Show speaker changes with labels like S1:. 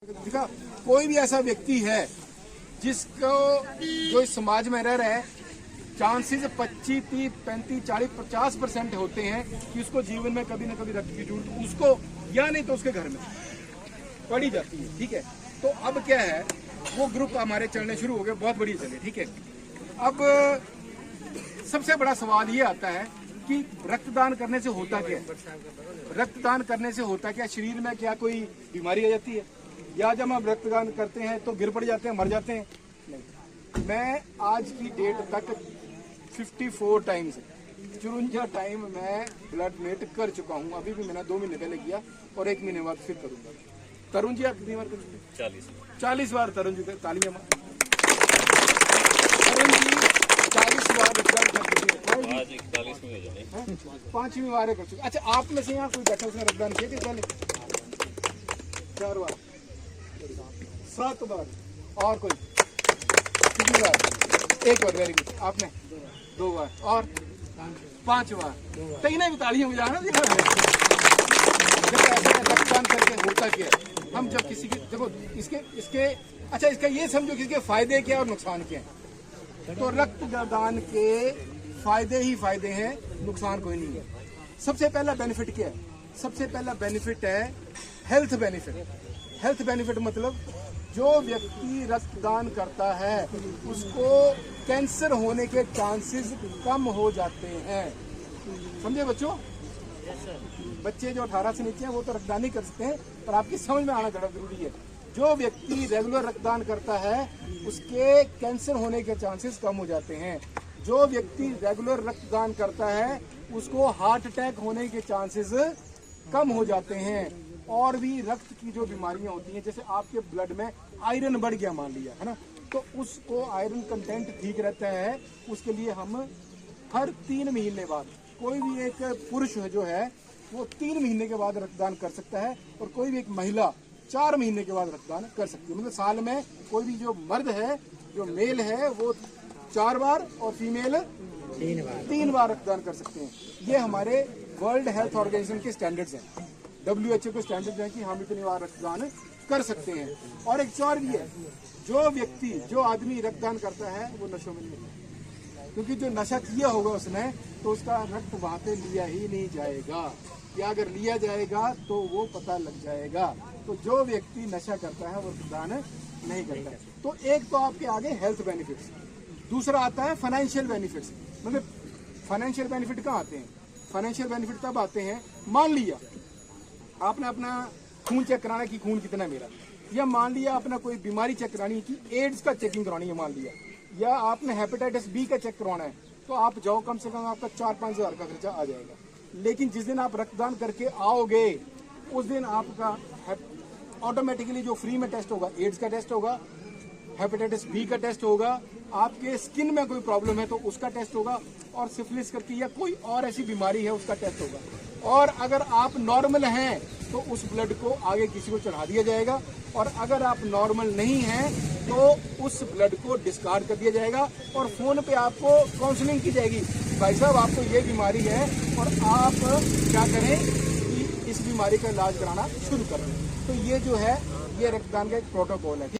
S1: देखा, कोई भी ऐसा व्यक्ति है जिसको जो इस समाज में रह रहा है, चांसेस 25, 30, 35, 40, 50% होते हैं कि उसको जीवन में कभी ना कभी रक्त की जरूरत उसको या नहीं तो उसके घर में पड़ी जाती है। ठीक है, तो अब क्या है, वो ग्रुप हमारे चलने शुरू हो गए, बहुत बढ़िया चले। ठीक है, अब सबसे बड़ा सवाल ये आता है कि रक्तदान करने से होता क्या है? रक्तदान करने से होता क्या? शरीर में क्या कोई बीमारी आ जाती है, या जब हम रक्तदान करते हैं तो गिर पड़ जाते हैं, मर जाते हैं? नहीं। मैं आज की डेट तक 54 टाइम्स 54 टाइम मैं ब्लड डोनेट कर चुका हूँ। अभी भी मैंने 2 महीने पहले किया और 1 महीने बाद फिर करूंगा। तरुण जी आप कितनी बार करेंगे? 40 बार। तरुण जी तालियां। तरुण जी 40 बार रक्तदान कर चुके हैं। आज 41 में हो जाए, 5वीं बार कर चुके। अच्छा, आप में से यहाँ कोई बैठा उसने रक्तदान किया थे पहले? 4 बार, 7 बार, और कोई? कितनी बार? 1 बार। Very good. आपने 2 बार और 5 बार। तो इन्हें तालियां बजाना देखो। जब ऐसा रक्तदान करके होता क्या है, हम जब किसी के देखो इसके अच्छा, इसका ये समझो कि इसके फायदे क्या और नुकसान क्या है। तो रक्तदान के फायदे ही फायदे हैं, नुकसान कोई नहीं है। सबसे पहला बेनिफिट क्या है? सबसे पहला बेनिफिट है हेल्थ बेनिफिट। हेल्थ बेनिफिट मतलब जो व्यक्ति रक्तदान करता है उसको कैंसर होने के चांसेस कम हो जाते हैं। समझे बच्चों? बच्चे जो 18 से नीचे हैं वो तो रक्तदान नहीं कर सकते हैं, पर आपकी समझ में आना जरूरी है। जो व्यक्ति रेगुलर रक्तदान करता है उसके कैंसर होने के चांसेस कम हो जाते हैं। जो व्यक्ति रेगुलर रक्तदान करता है उसको हार्ट अटैक होने के चांसेस कम हो जाते हैं। और भी रक्त की जो बीमारियां होती हैं, जैसे आपके ब्लड में आयरन बढ़ गया मान लिया है ना, तो उसको आयरन कंटेंट ठीक रहता है। उसके लिए हम हर 3 महीने बाद, कोई भी एक पुरुष जो है वो 3 महीने के बाद रक्तदान कर सकता है, और कोई भी एक महिला 4 महीने के बाद रक्तदान कर सकती है। मतलब साल में कोई भी जो मर्द है, जो मेल है, वो 4 बार और फीमेल 3 बार रक्तदान कर सकते हैं। ये हमारे वर्ल्ड हेल्थ ऑर्गेनाइजेशन के स्टैंडर्ड्स हैं, WHO के स्टैंडर्ड्स हैं कि हम इतनी बार रक्तदान कर सकते हैं। और एक और भी है, जो आदमी रक्तदान करता है वो नशों में नहीं होता, क्योंकि जो नशा किया होगा उसने तो उसका रक्त वहां पे लिया ही नहीं जाएगा, या अगर लिया जाएगा तो वो पता लग जाएगा। तो जो व्यक्ति नशा करता है वो रक्तदान नहीं करता है। तो एक तो आपके आगे हेल्थ बेनिफिट्स, दूसरा आता है फाइनेंशियल बेनिफिट्स। मतलब फाइनेंशियल बेनिफिट कहाँ आते हैं? फाइनेंशियल बेनिफिट तब आते हैं, मान लिया आपने अपना खून चेक कराना कि खून कितना है मेरा, या मान लिया अपना कोई बीमारी चेक करानी है कि एड्स का चेकिंग करानी है मान लिया, या आपने हेपेटाइटिस बी का चेक करवाना है, तो आप जाओ, कम से कम आपका 4-5 हज़ार का खर्चा आ जाएगा। लेकिन जिस दिन आप रक्तदान करके आओगे उस दिन आपका ऑटोमेटिकली जो फ्री में टेस्ट होगा, एड्स का टेस्ट होगा, हेपेटाइटिस बी का टेस्ट होगा, आपके स्किन में कोई प्रॉब्लम है तो उसका टेस्ट होगा, और सिफिलिस करके या कोई और ऐसी बीमारी है उसका टेस्ट होगा। और अगर आप नॉर्मल हैं तो उस ब्लड को आगे किसी को चढ़ा दिया जाएगा, और अगर आप नॉर्मल नहीं हैं तो उस ब्लड को डिस्कार्ड कर दिया जाएगा, और फोन पे आपको काउंसलिंग की जाएगी, भाई साहब आपको ये बीमारी है और आप क्या करें कि इस बीमारी का इलाज कराना शुरू करें। तो ये जो है ये रक्तदान का एक प्रोटोकॉल है।